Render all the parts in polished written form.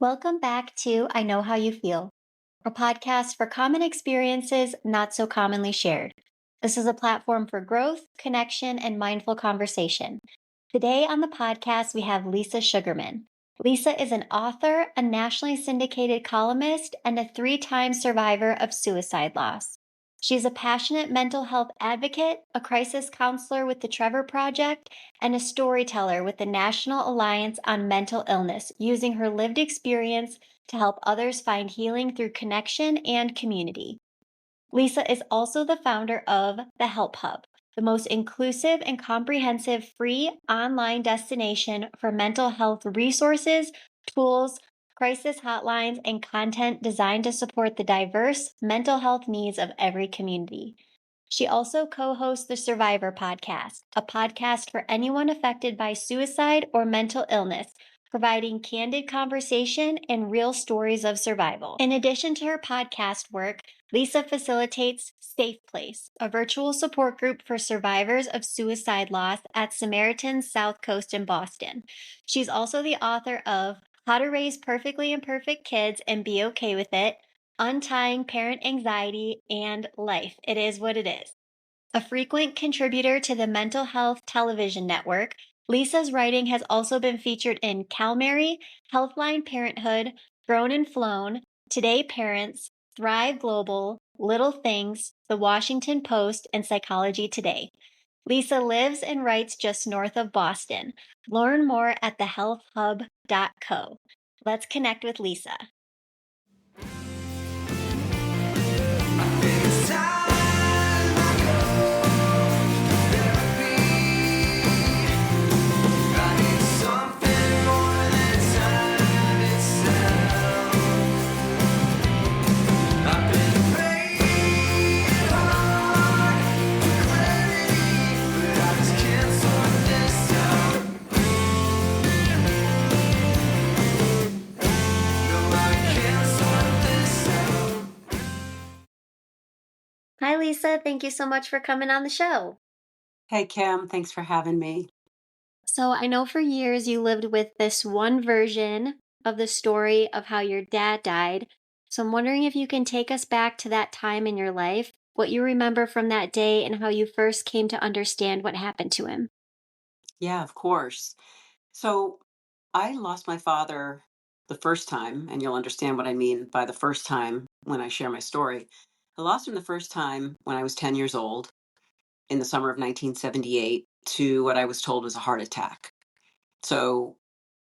Welcome back to I Know How You Feel, a podcast for common experiences not so commonly shared. This is a platform for growth, connection, and mindful conversation. Today on the podcast, we have Lisa Sugarman. Lisa is an author, a nationally syndicated columnist, and a three-time survivor of suicide loss. She's a passionate mental health advocate, a crisis counselor with the Trevor Project, and a storyteller with the National Alliance on Mental Illness, using her lived experience to help others find healing through connection and community. Lisa is also the founder of the Help Hub, the most inclusive and comprehensive free online destination for mental health resources, tools, crisis hotlines, and content designed to support the diverse mental health needs of every community. She also co hosts the Survivor Podcast, a podcast for anyone affected by suicide or mental illness, providing candid conversation and real stories of survival. In addition to her podcast work, Lisa facilitates Safe Place, a virtual support group for survivors of suicide loss at Samaritan's South Coast in Boston. She's also the author of How to Raise Perfectly Imperfect Kids and Be Okay with It, Untying Parent Anxiety, and Life. It Is What It Is. A frequent contributor to the Mental Health Television Network, Lisa's writing has also been featured in CalMary, Healthline Parenthood, Grown and Flown, Today Parents, Thrive Global, Little Things, The Washington Post, and Psychology Today. Lisa lives and writes just north of Boston. Learn more at thehealthhub.co. Let's connect with Lisa. Hi, Lisa. Thank you so much for coming on the show. Hey, Kim, thanks for having me. So, I know for years you lived with this one version of the story of how your dad died. So, I'm wondering if you can take us back to that time in your life, what you remember from that day, and how you first came to understand what happened to him. Yeah, of course. So I lost my father the first time, and you'll understand what I mean by the first time when I share my story. I lost him the first time when I was 10 years old in the summer of 1978 to what I was told was a heart attack. So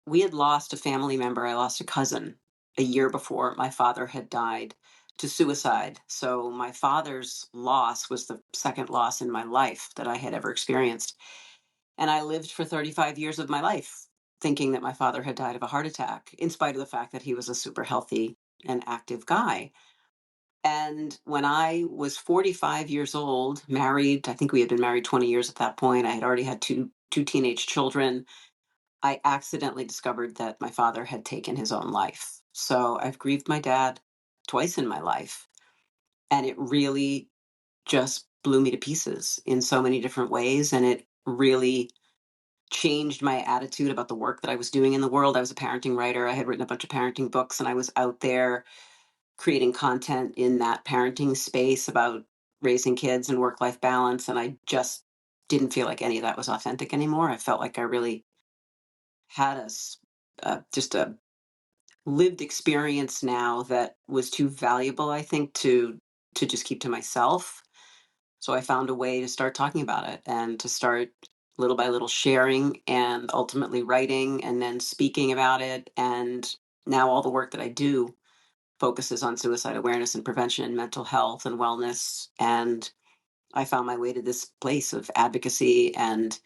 we had lost a family member. I lost a cousin a year before my father had died to suicide. So my father's loss was the second loss in my life that I had ever experienced. And I lived for 35 years of my life thinking that my father had died of a heart attack, in spite of the fact that he was a super healthy and active guy. And when I was 45 years old, married, I think we had been married 20 years at that point. I had already had two teenage children. I accidentally discovered that my father had taken his own life. So I've grieved my dad twice in my life. And it really just blew me to pieces in so many different ways. And it really changed my attitude about the work that I was doing in the world. I was a parenting writer. I had written a bunch of parenting books, and I was out there creating content in that parenting space about raising kids and work life balance. And I just didn't feel like any of that was authentic anymore. I felt like I really had just a lived experience now that was too valuable, I think, to just keep to myself. So I found a way to start talking about it and to start little by little sharing and ultimately writing and then speaking about it. And now all the work that I do focuses on suicide awareness and prevention and mental health and wellness. And I found my way to this place of advocacy and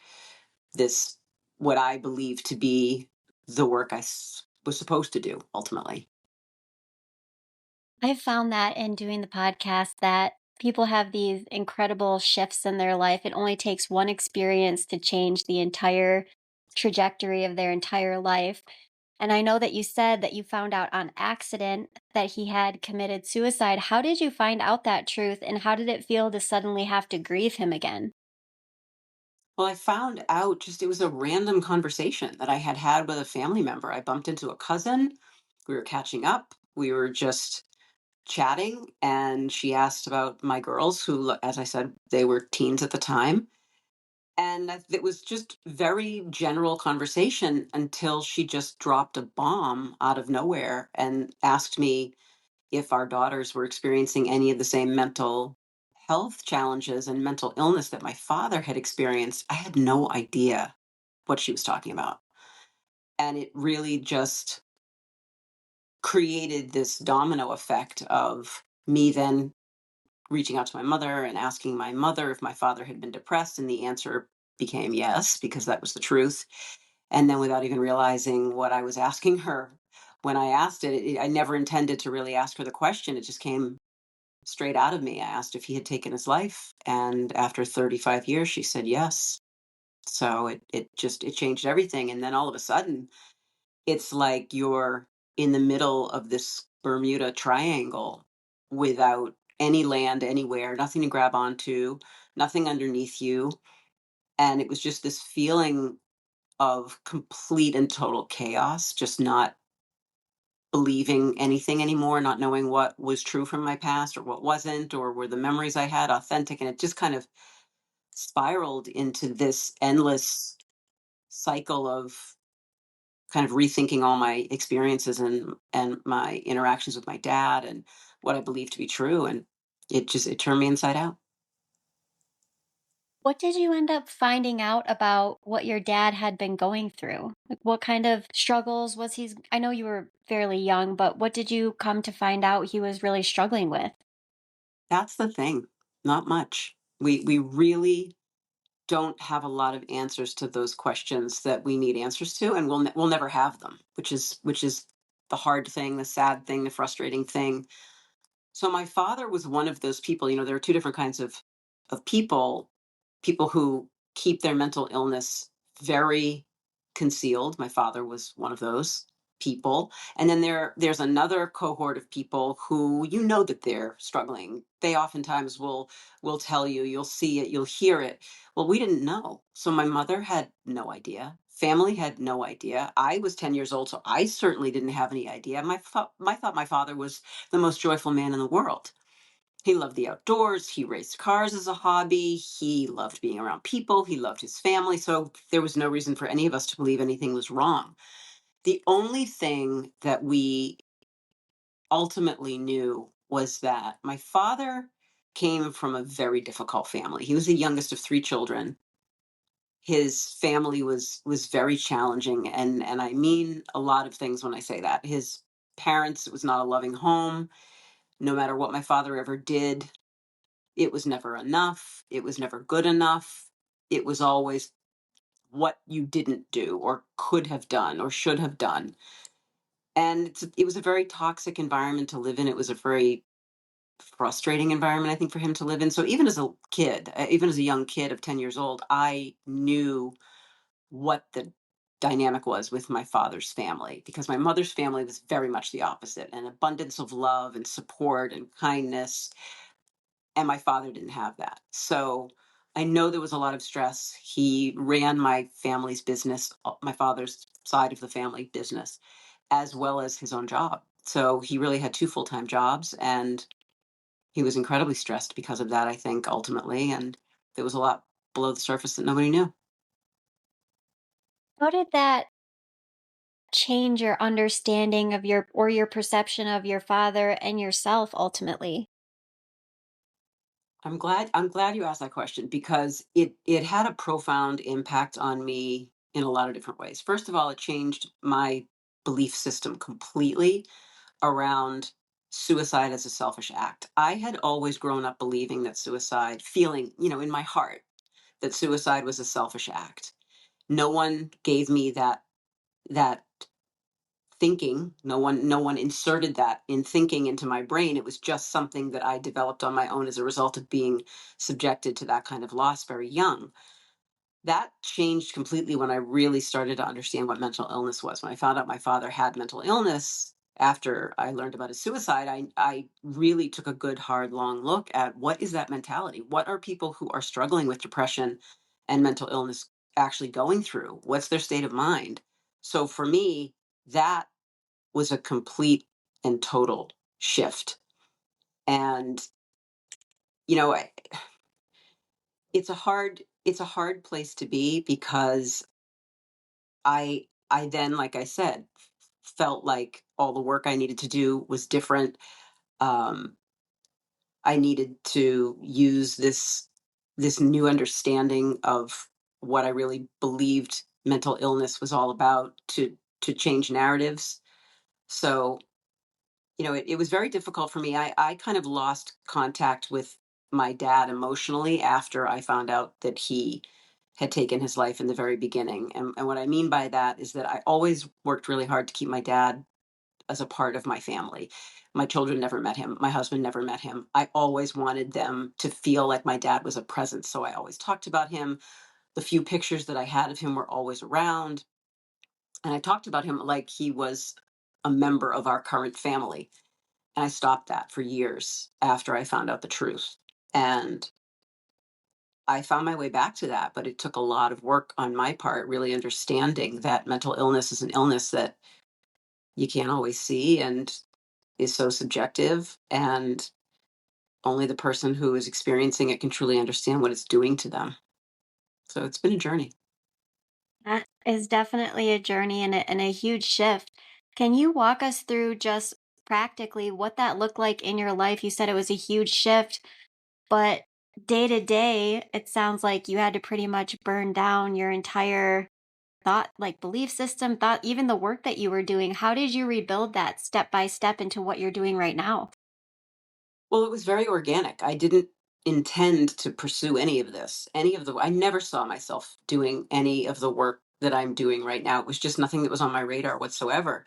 this, what I believe to be the work was supposed to do ultimately. I've found that in doing the podcast that people have these incredible shifts in their life. It only takes one experience to change the entire trajectory of their entire life. And I know that you said that you found out on accident that he had committed suicide. How did you find out that truth, and how did it feel to suddenly have to grieve him again? Well, I found out just it was a random conversation that I had with a family member. I bumped into a cousin We were catching up. We were just chatting, and she asked about my girls, who, as I said, they were teens at the time. And it was just very general conversation until she just dropped a bomb out of nowhere and asked me if our daughters were experiencing any of the same mental health challenges and mental illness that my father had experienced. I had no idea what she was talking about. And it really just created this domino effect of me then reaching out to my mother and asking my mother if my father had been depressed. And the answer became yes, because that was the truth. And then without even realizing what I was asking her, when I asked I never intended to really ask her the question. It just came straight out of me. I asked if he had taken his life. And after 35 years, she said yes. So it changed everything. And then all of a sudden, it's like you're in the middle of this Bermuda Triangle without any land anywhere, nothing to grab onto, nothing underneath you. And it was just this feeling of complete and total chaos, just not believing anything anymore, not knowing what was true from my past or what wasn't, or were the memories I had authentic. And it just kind of spiraled into this endless cycle of kind of rethinking all my experiences and my interactions with my dad and what I believed to be true. And it turned me inside out. What did you end up finding out about what your dad had been going through? Like, what kind of struggles was he? I know you were fairly young, but what did you come to find out he was really struggling with? That's the thing. Not much. We really don't have a lot of answers to those questions that we need answers to, and we'll never have them, which is the hard thing, the sad thing, the frustrating thing. So my father was one of those people. There are two different kinds of people who keep their mental illness very concealed. My father was one of those people. And then there's another cohort of people who that they're struggling. They oftentimes will tell you, you'll see it, you'll hear it. Well, we didn't know. So my mother had no idea. Family had no idea. I was 10 years old, so I certainly didn't have any idea. I thought my father was the most joyful man in the world. He loved the outdoors. He raced cars as a hobby. He loved being around people. He loved his family. So there was no reason for any of us to believe anything was wrong. The only thing that we ultimately knew was that my father came from a very difficult family. He was the youngest of three children. His family was very challenging, and I mean a lot of things when I say that. His parents, it was not a loving home. No matter what my father ever did, it was never enough. It was never good enough. It was always what you didn't do or could have done or should have done. And it was a very toxic environment to live in. It was a very frustrating environment, I think, for him to live in. So even as a kid, even as a young kid of 10 years old, I knew what the dynamic was with my father's family, because my mother's family was very much the opposite, an abundance of love and support and kindness, and my father didn't have that. So I know there was a lot of stress. He ran my family's business, my father's side of the family business, as well as his own job. So he really had two full-time jobs, and he was incredibly stressed because of that, I think, ultimately. And there was a lot below the surface that nobody knew. How did that change your understanding of your perception of your father and yourself ultimately? I'm glad you asked that question, because it had a profound impact on me in a lot of different ways. First of all, it changed my belief system completely around suicide as a selfish act. I had always grown up believing that suicide, feeling, in my heart, that suicide was a selfish act. No one gave me that thinking. No one inserted that in thinking into my brain. It was just something that I developed on my own as a result of being subjected to that kind of loss very young. That changed completely when I really started to understand what mental illness was. When I found out my father had mental illness after I learned about his suicide, I really took a good, hard, long look at what is that mentality? What are people who are struggling with depression and mental illness actually going through? What's their state of mind? So for me, that was a complete and total shift. And, you know, it's a hard place to be because I then, like I said, felt like all the work I needed to do was different. Um, I needed to use this new understanding of what I really believed mental illness was all about to change narratives. So, it was very difficult for me. I kind of lost contact with my dad emotionally after I found out that he had taken his life in the very beginning. And what I mean by that is that I always worked really hard to keep my dad as a part of my family. My children never met him. My husband never met him. I always wanted them to feel like my dad was a presence. So I always talked about him. The few pictures that I had of him were always around. And I talked about him like he was a member of our current family. And I stopped that for years after I found out the truth. And I found my way back to that, but it took a lot of work on my part, really understanding that mental illness is an illness that you can't always see and is so subjective. And only the person who is experiencing it can truly understand what it's doing to them. So it's been a journey. That is definitely a journey and a huge shift. Can you walk us through just practically what that looked like in your life? You said it was a huge shift, but day to day, it sounds like you had to pretty much burn down your entire thought, like belief system, thought, even the work that you were doing. How did you rebuild that step by step into what you're doing right now? Well, it was very organic. I didn't intend to pursue any of this. I never saw myself doing any of the work that I'm doing right now. It was just nothing that was on my radar whatsoever.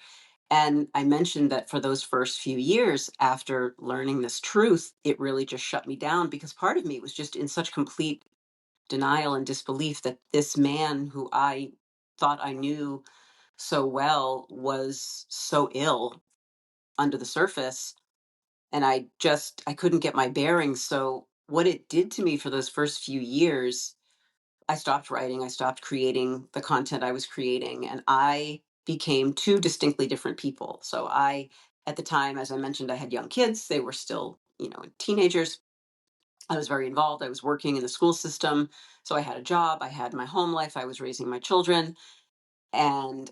And I mentioned that for those first few years after learning this truth, it really just shut me down because part of me was just in such complete denial and disbelief that this man who I thought I knew so well was so ill under the surface, and I couldn't get my bearings. So what it did to me for those first few years, I stopped writing, I stopped creating the content I was creating, and I became two distinctly different people. So I at the time, as I mentioned, I had young kids. They were still, teenagers. I was very involved. I was working in the school system. So I had a job, I had my home life, I was raising my children, and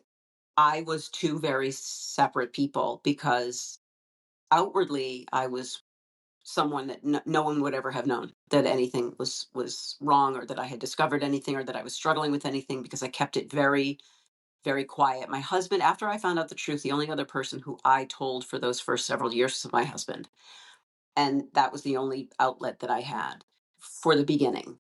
I was two very separate people because outwardly I was someone that no one would ever have known that anything was wrong or that I had discovered anything or that I was struggling with anything because I kept it very very quiet. My husband, after I found out the truth, the only other person who I told for those first several years was my husband, and that was the only outlet that I had for the beginning.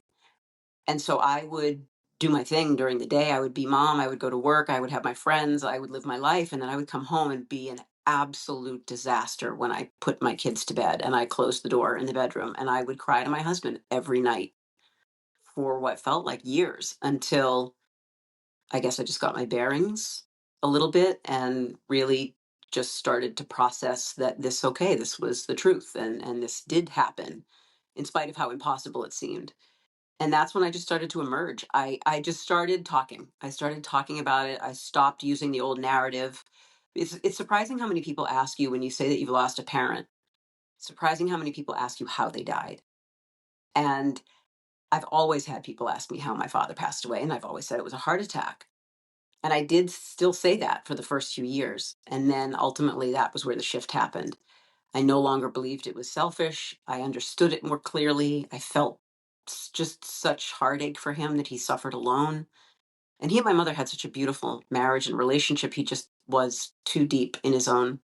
And so I would do my thing during the day. I would be mom, I would go to work, I would have my friends, I would live my life, and then I would come home and be an absolute disaster when I put my kids to bed and I closed the door in the bedroom, and I would cry to my husband every night for what felt like years until I guess I just got my bearings a little bit and really just started to process that this was the truth, and this did happen in spite of how impossible it seemed. And that's when I just started to emerge. I just started talking. I started talking about it. I stopped using the old narrative. It's surprising how many people ask you when you say that you've lost a parent. Surprising how many people ask you how they died. And I've always had people ask me how my father passed away, and I've always said it was a heart attack. And I did still say that for the first few years. And then ultimately, that was where the shift happened. I no longer believed it was selfish. I understood it more clearly. I felt just such heartache for him that he suffered alone. And he and my mother had such a beautiful marriage and relationship. He just was too deep in his own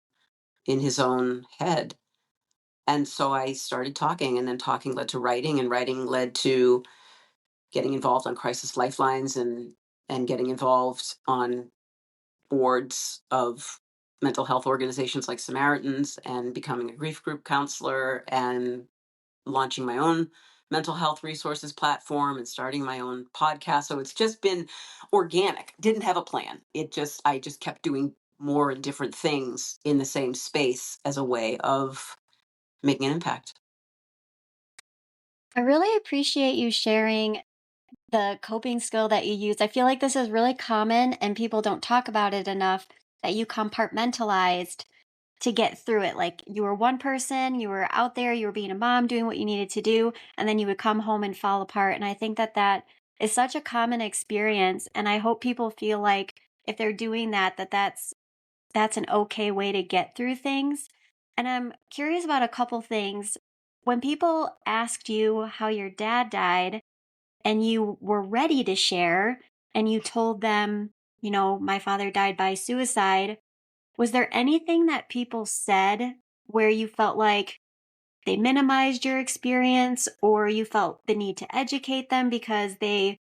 head. And so I started talking, and then talking led to writing, and writing led to getting involved on crisis lifelines, and getting involved on boards of mental health organizations like Samaritans, and becoming a grief group counselor, and launching my own mental health resources platform, and starting my own podcast. So it's just been organic. Didn't have a plan. I just kept doing more and different things in the same space as a way of making an impact. I really appreciate you sharing the coping skill that you use. I feel like this is really common and people don't talk about it enough. that you compartmentalized to get through it. Like you were one person, you were out there, you were being a mom, doing what you needed to do, and then you would come home and fall apart. And I think that that is such a common experience. And I hope people feel like if they're doing that, that's an okay way to get through things. And I'm curious about a couple things. When people asked you how your dad died and you were ready to share and you told them, my father died by suicide, was there anything that people said where you felt like they minimized your experience or you felt the need to educate them because they,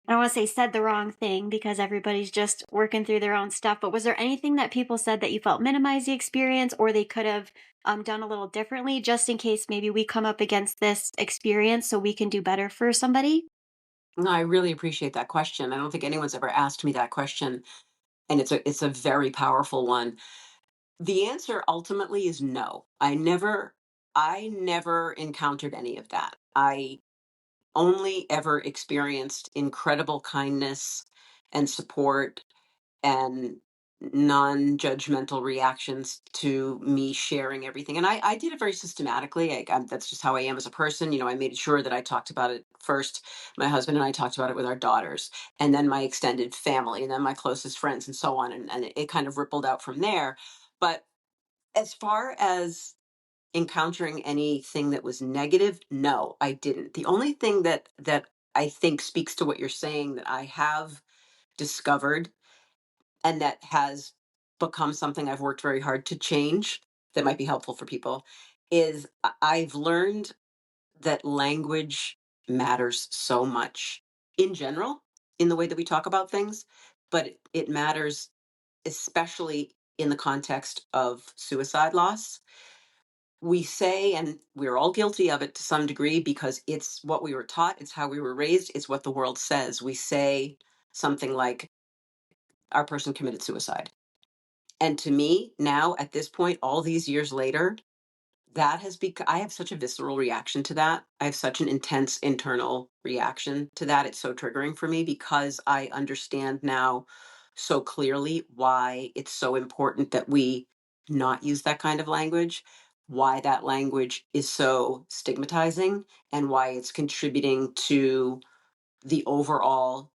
I don't want to say said the wrong thing because everybody's just working through their own stuff, but was there anything that people said that you felt minimized the experience or they could have done a little differently just in case maybe we come up against this experience so we can do better for somebody? No, I really appreciate that question. I don't think anyone's ever asked me that question, and it's a very powerful one. The answer ultimately is no. I never encountered any of that. I only ever experienced incredible kindness and support and non-judgmental reactions to me sharing everything. And I did it very systematically. That's just how I am as a person. I made sure that I talked about it first. My husband and I talked about it with our daughters, and then my extended family, and then my closest friends, and so on. And it kind of rippled out from there. But as far as encountering anything that was negative, no, I didn't. The only thing that I think speaks to what you're saying that I have discovered and that has become something I've worked very hard to change that might be helpful for people is I've learned that language matters so much in general in the way that we talk about things, but it matters especially in the context of suicide loss. We say, and we're all guilty of it to some degree because it's what we were taught, it's how we were raised, it's what the world says. We say something like, our person committed suicide. And to me, now at this point, all these years later, that has become, I have such a visceral reaction to that. I have such an intense internal reaction to that. It's so triggering for me because I understand now so clearly why it's so important that we not use that kind of language, why that language is so stigmatizing, and why it's contributing to the overall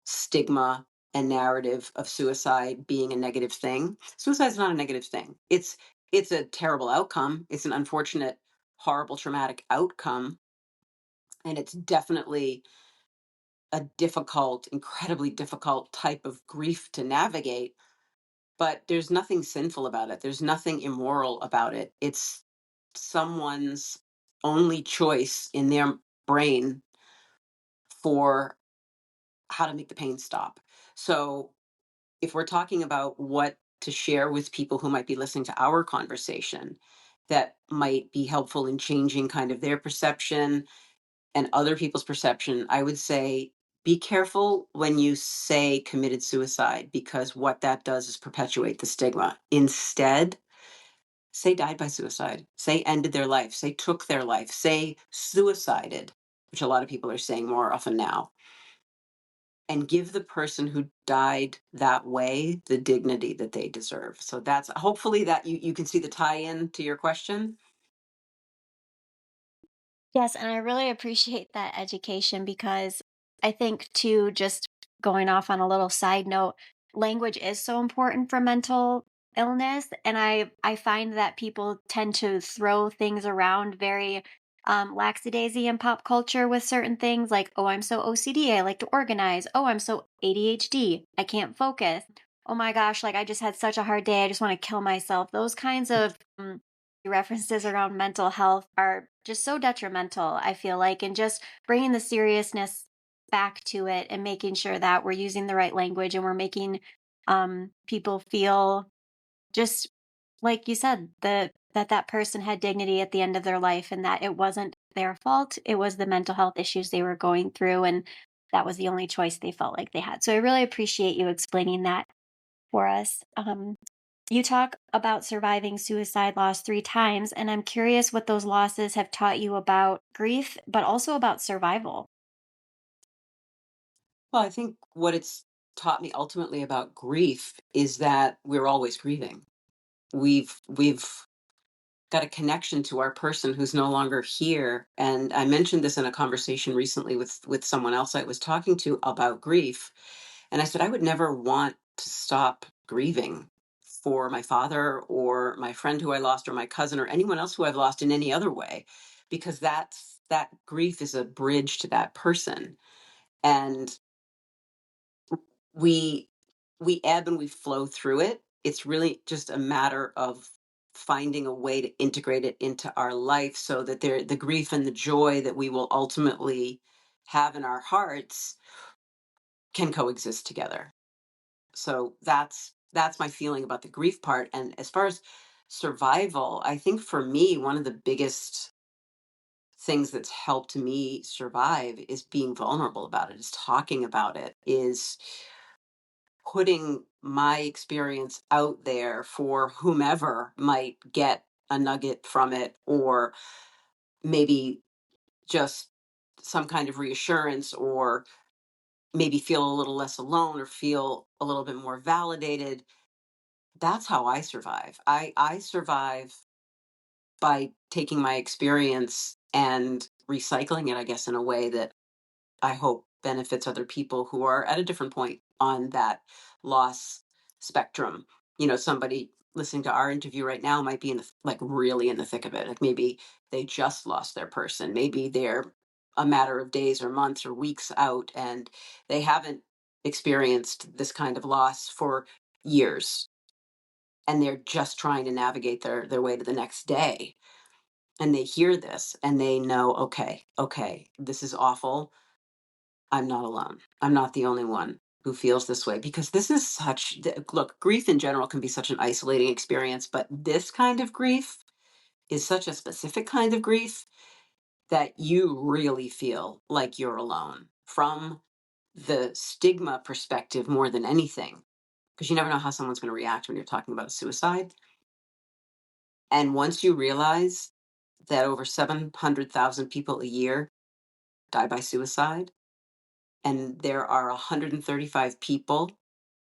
stigma and narrative of suicide being a negative thing. Suicide is not a negative thing. It's a terrible outcome. It's an unfortunate, horrible, traumatic outcome, and it's definitely a difficult, incredibly difficult type of grief to navigate. But there's nothing sinful about it. There's nothing immoral about it. It's someone's only choice in their brain for how to make the pain stop. So if we're talking about what to share with people who might be listening to our conversation that might be helpful in changing kind of their perception and other people's perception, I would say be careful when you say committed suicide because what that does is perpetuate the stigma. Instead, say died by suicide, say ended their life, say took their life, say suicided, which a lot of people are saying more often now, and give the person who died that way the dignity that they deserve. So that's hopefully that you can see the tie-in to your question. Yes, and I really appreciate that education because I think too, just going off on a little side note, language is so important for mental illness. And I find that people tend to throw things around very lackadaisy in pop culture with certain things like, oh, I'm so OCD, I like to organize. Oh, I'm so ADHD, I can't focus. Oh my gosh, like I just had such a hard day, I just want to kill myself. Those kinds of references around mental health are just so detrimental, I feel like, and just bringing the seriousness back to it and making sure that we're using the right language and we're making people feel just like you said, that person had dignity at the end of their life and that it wasn't their fault. It was the mental health issues they were going through. And that was the only choice they felt like they had. So I really appreciate you explaining that for us. You talk about surviving suicide loss 3 times, and I'm curious what those losses have taught you about grief, but also about survival. Well, I think what it's taught me ultimately about grief is that we're always grieving. We've got a connection to our person who's no longer here. And I mentioned this in a conversation recently with someone else I was talking to about grief. And I said I would never want to stop grieving for my father or my friend who I lost or my cousin or anyone else who I've lost in any other way, because that grief is a bridge to that person. And we we ebb and we flow through it. It's really just a matter of finding a way to integrate it into our life so that the grief and the joy that we will ultimately have in our hearts can coexist together. So that's my feeling about the grief part. And as far as survival, I think for me one of the biggest things that's helped me survive is being vulnerable about it, is talking about it, is putting my experience out there for whomever might get a nugget from it, or maybe just some kind of reassurance, or maybe feel a little less alone or feel a little bit more validated. That's how I survive. I survive by taking my experience and recycling it, I guess, in a way that I hope benefits other people who are at a different point on that loss spectrum. Somebody listening to our interview right now might be in like really in the thick of it. Like maybe they just lost their person. Maybe they're a matter of days or months or weeks out and they haven't experienced this kind of loss for years, and they're just trying to navigate their way to the next day. And they hear this and they know, okay, this is awful. I'm not alone. I'm not the only one who feels this way, because this is look, grief in general can be such an isolating experience, but this kind of grief is such a specific kind of grief that you really feel like you're alone from the stigma perspective more than anything, because you never know how someone's going to react when you're talking about suicide. And once you realize that over 700,000 people a year die by suicide, and there are 135 people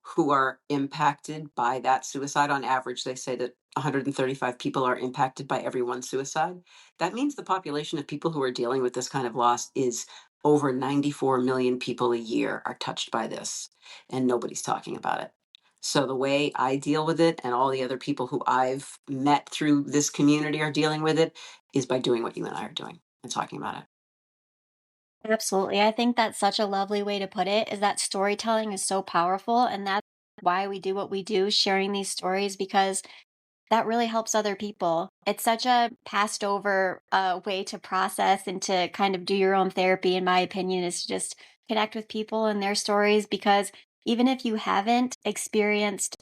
who are impacted by that suicide. On average, they say that 135 people are impacted by every one suicide. That means the population of people who are dealing with this kind of loss is over 94 million people a year are touched by this, and nobody's talking about it. So the way I deal with it, and all the other people who I've met through this community are dealing with it, is by doing what you and I are doing and talking about it. Absolutely. I think that's such a lovely way to put it, is that storytelling is so powerful. And that's why we do what we do, sharing these stories, because that really helps other people. It's such a passed over way to process and to kind of do your own therapy, in my opinion, is to just connect with people and their stories. Because even if you haven't experienced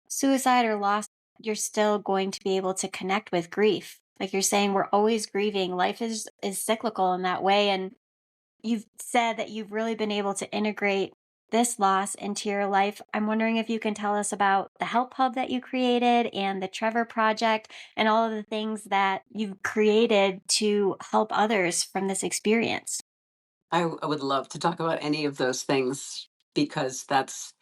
suicide or loss, you're still going to be able to connect with grief. Like you're saying, we're always grieving. Life is cyclical in that way. And you've said that you've really been able to integrate this loss into your life. I'm wondering if you can tell us about the Help Hub that you created and the Trevor Project and all of the things that you've created to help others from this experience. I would love to talk about any of those things, because that's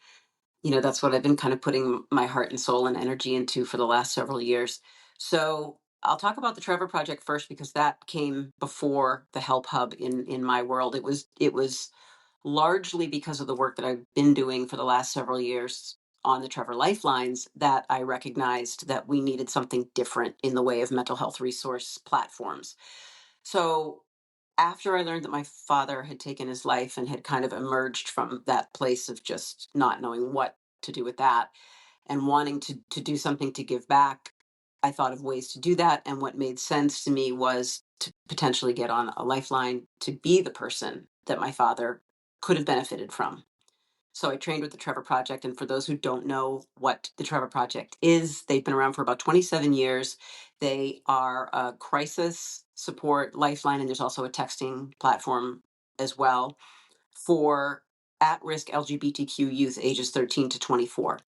what I've been kind of putting my heart and soul and energy into for the last several years. So I'll talk about the Trevor Project first, because that came before the Help Hub in my world. It was largely because of the work that I've been doing for the last several years on the Trevor Lifelines that I recognized that we needed something different in the way of mental health resource platforms. So after I learned that my father had taken his life and had kind of emerged from that place of just not knowing what to do with that and wanting to do something to give back, I thought of ways to do that. And what made sense to me was to potentially get on a lifeline to be the person that my father could have benefited from. So I trained with the Trevor Project. And for those who don't know what the Trevor Project is, they've been around for about 27 years. They are a crisis support lifeline, and there's also a texting platform as well for at risk LGBTQ youth ages 13 to 24.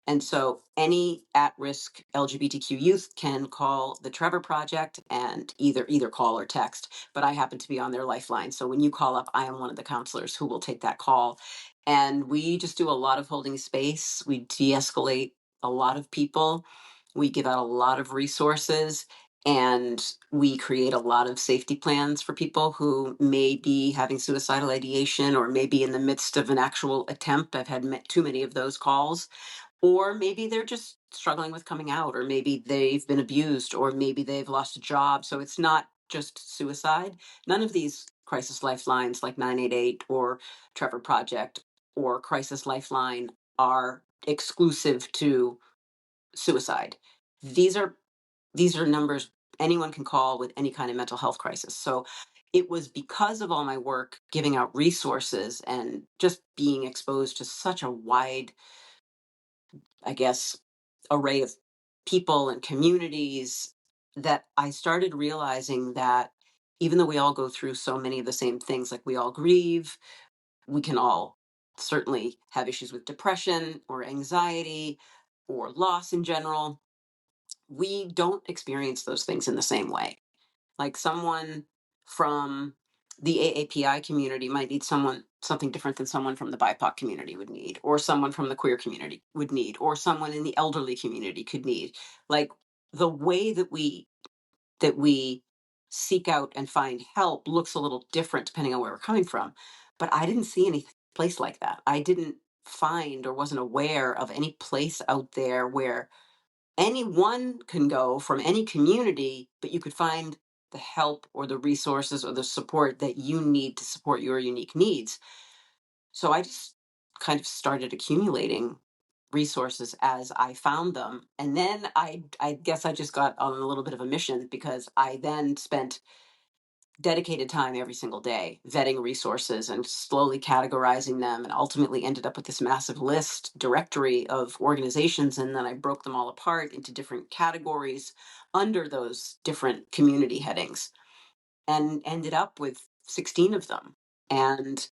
And so any at-risk LGBTQ youth can call the Trevor Project and either call or text. But I happen to be on their lifeline. So when you call up, I am one of the counselors who will take that call. And we just do a lot of holding space. We de escalate a lot of people. We give out a lot of resources. And we create a lot of safety plans for people who may be having suicidal ideation or maybe in the midst of an actual attempt. I've had too many of those calls. Or maybe they're just struggling with coming out, or maybe they've been abused, or maybe they've lost a job. So it's not just suicide. None of these crisis lifelines like 988 or Trevor Project or Crisis Lifeline are exclusive to suicide. These are these are numbers anyone can call with any kind of mental health crisis. So it was because of all my work giving out resources and just being exposed to such a wide, I guess, array of people and communities that I started realizing that even though we all go through so many of the same things, like we all grieve, we can all certainly have issues with depression or anxiety or loss in general. We don't experience those things in the same way. Like someone from the AAPI community might need something different than someone from the BIPOC community would need, or someone from the queer community would need, or someone in the elderly community could need. Like the way that we seek out and find help looks a little different depending on where we're coming from. But I didn't see any place like that. I didn't find or wasn't aware of any place out there where anyone can go from any community, but you could find the help or the resources or the support that you need to support your unique needs. So I just kind of started accumulating resources as I found them. And then I guess I just got on a little bit of a mission because I then spent dedicated time every single day vetting resources and slowly categorizing them, and ultimately ended up with this massive list directory of organizations. And then I broke them all apart into different categories under those different community headings and ended up with 16 of them. And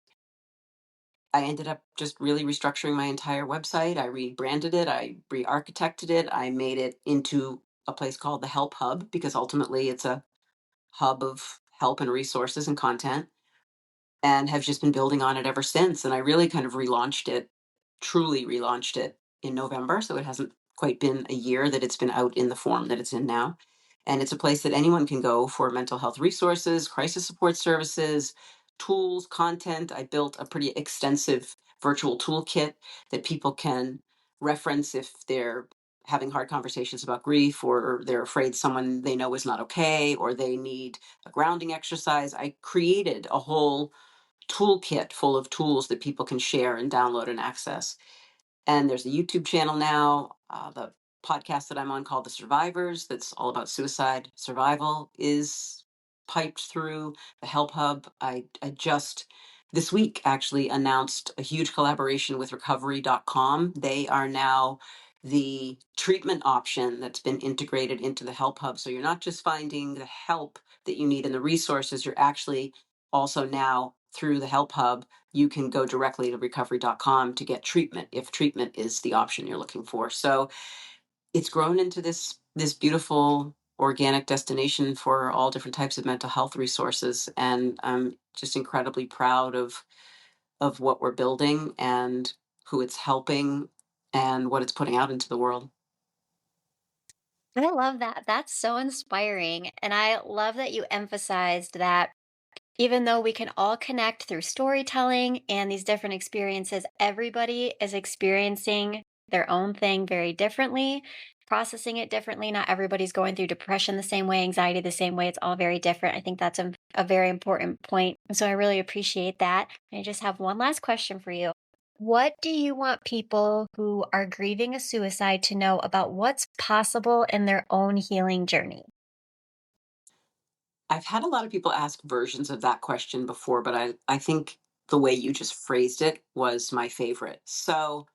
I ended up just really restructuring my entire website. I rebranded it, I re-architected it, I made it into a place called the Help Hub, because ultimately it's a hub of help and resources and content, and have just been building on it ever since. And I really kind of truly relaunched it in November. So it hasn't quite been a year that it's been out in the form that it's in now. And it's a place that anyone can go for mental health resources, crisis support services, tools, content. I built a pretty extensive virtual toolkit that people can reference if they're having hard conversations about grief, or they're afraid someone they know is not okay, or they need a grounding exercise. I created a whole toolkit full of tools that people can share and download and access. And there's a YouTube channel now. The podcast that I'm on called The Survivors, that's all about suicide survival, is piped through the Help Hub. I just this week actually announced a huge collaboration with recovery.com. They are now the treatment option that's been integrated into the Help Hub. So you're not just finding the help that you need and the resources, you're actually also now through the Help Hub, you can go directly to recovery.com to get treatment if treatment is the option you're looking for. So it's grown into this beautiful organic destination for all different types of mental health resources. And I'm just incredibly proud of what we're building and who it's helping and what it's putting out into the world. I love that. That's so inspiring. And I love that you emphasized that even though we can all connect through storytelling and these different experiences, everybody is experiencing their own thing very differently, processing it differently. Not everybody's going through depression the same way, anxiety the same way. It's all very different. I think that's a very important point. And so I really appreciate that. I just have one last question for you. What do you want people who are grieving a suicide to know about what's possible in their own healing journey? I've had a lot of people ask versions of that question before, but I think the way you just phrased it was my favorite. So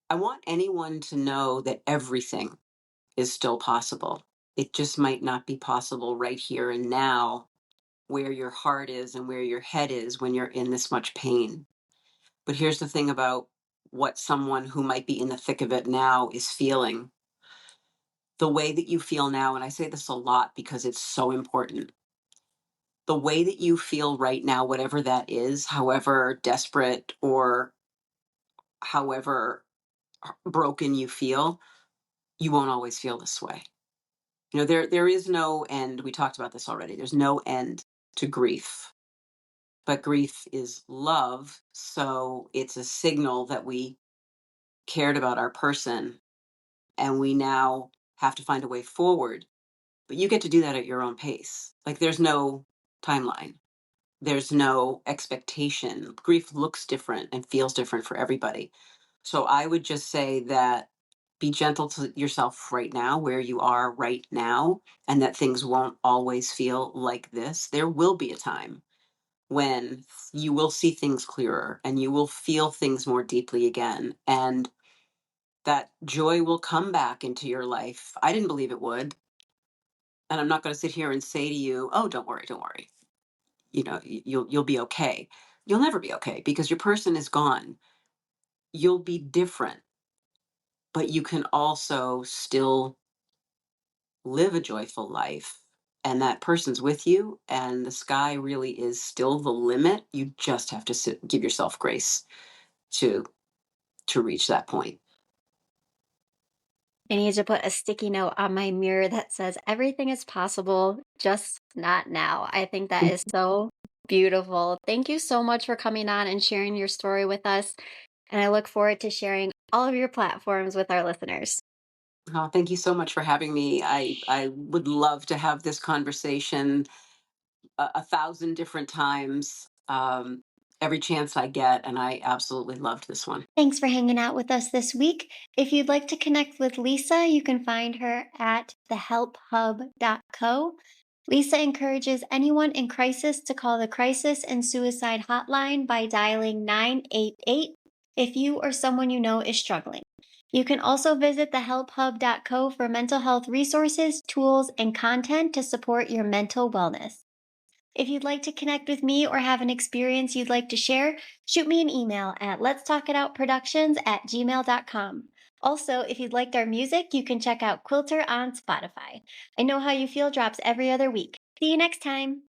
I want anyone to know that everything is still possible. It just might not be possible right here and now, where your heart is and where your head is when you're in this much pain. But here's the thing about what someone who might be in the thick of it now is feeling. The way that you feel now, and I say this a lot because it's so important, the way that you feel right now, whatever that is, however desperate or however broken you feel, you won't always feel this way. There is no end. We talked about this already. There's no end to grief, but grief is love. So it's a signal that we cared about our person, and we now have to find a way forward. But you get to do that at your own pace. Like there's no timeline. There's no expectation. Grief looks different and feels different for everybody. So I would just say that be gentle to yourself right now, where you are right now, and that things won't always feel like this. There will be a time when you will see things clearer and you will feel things more deeply again. And that joy will come back into your life. I didn't believe it would. And I'm not going to sit here and say to you, "Oh, don't worry, don't worry. You'll be okay." You'll never be okay because your person is gone. You'll be different, but you can also still live a joyful life, and that person's with you, and the sky really is still the limit. You just have to give yourself grace to reach that point. I need to put a sticky note on my mirror that says, "Everything is possible, just not now." I think that is so beautiful. Thank you so much for coming on and sharing your story with us. And I look forward to sharing all of your platforms with our listeners. Oh, thank you so much for having me. I would love to have this conversation a thousand different times, every chance I get, and I absolutely loved this one. Thanks for hanging out with us this week. If you'd like to connect with Lisa, you can find her at thehelphub.co. Lisa encourages anyone in crisis to call the Crisis and Suicide Hotline by dialing 988 if you or someone you know is struggling. You can also visit thehelphub.co for mental health resources, tools, and content to support your mental wellness. If you'd like to connect with me or have an experience you'd like to share, shoot me an email at letstalkitoutproductions@gmail.com. Also, if you'd liked our music, you can check out Quilter on Spotify. I Know How You Feel drops every other week. See you next time.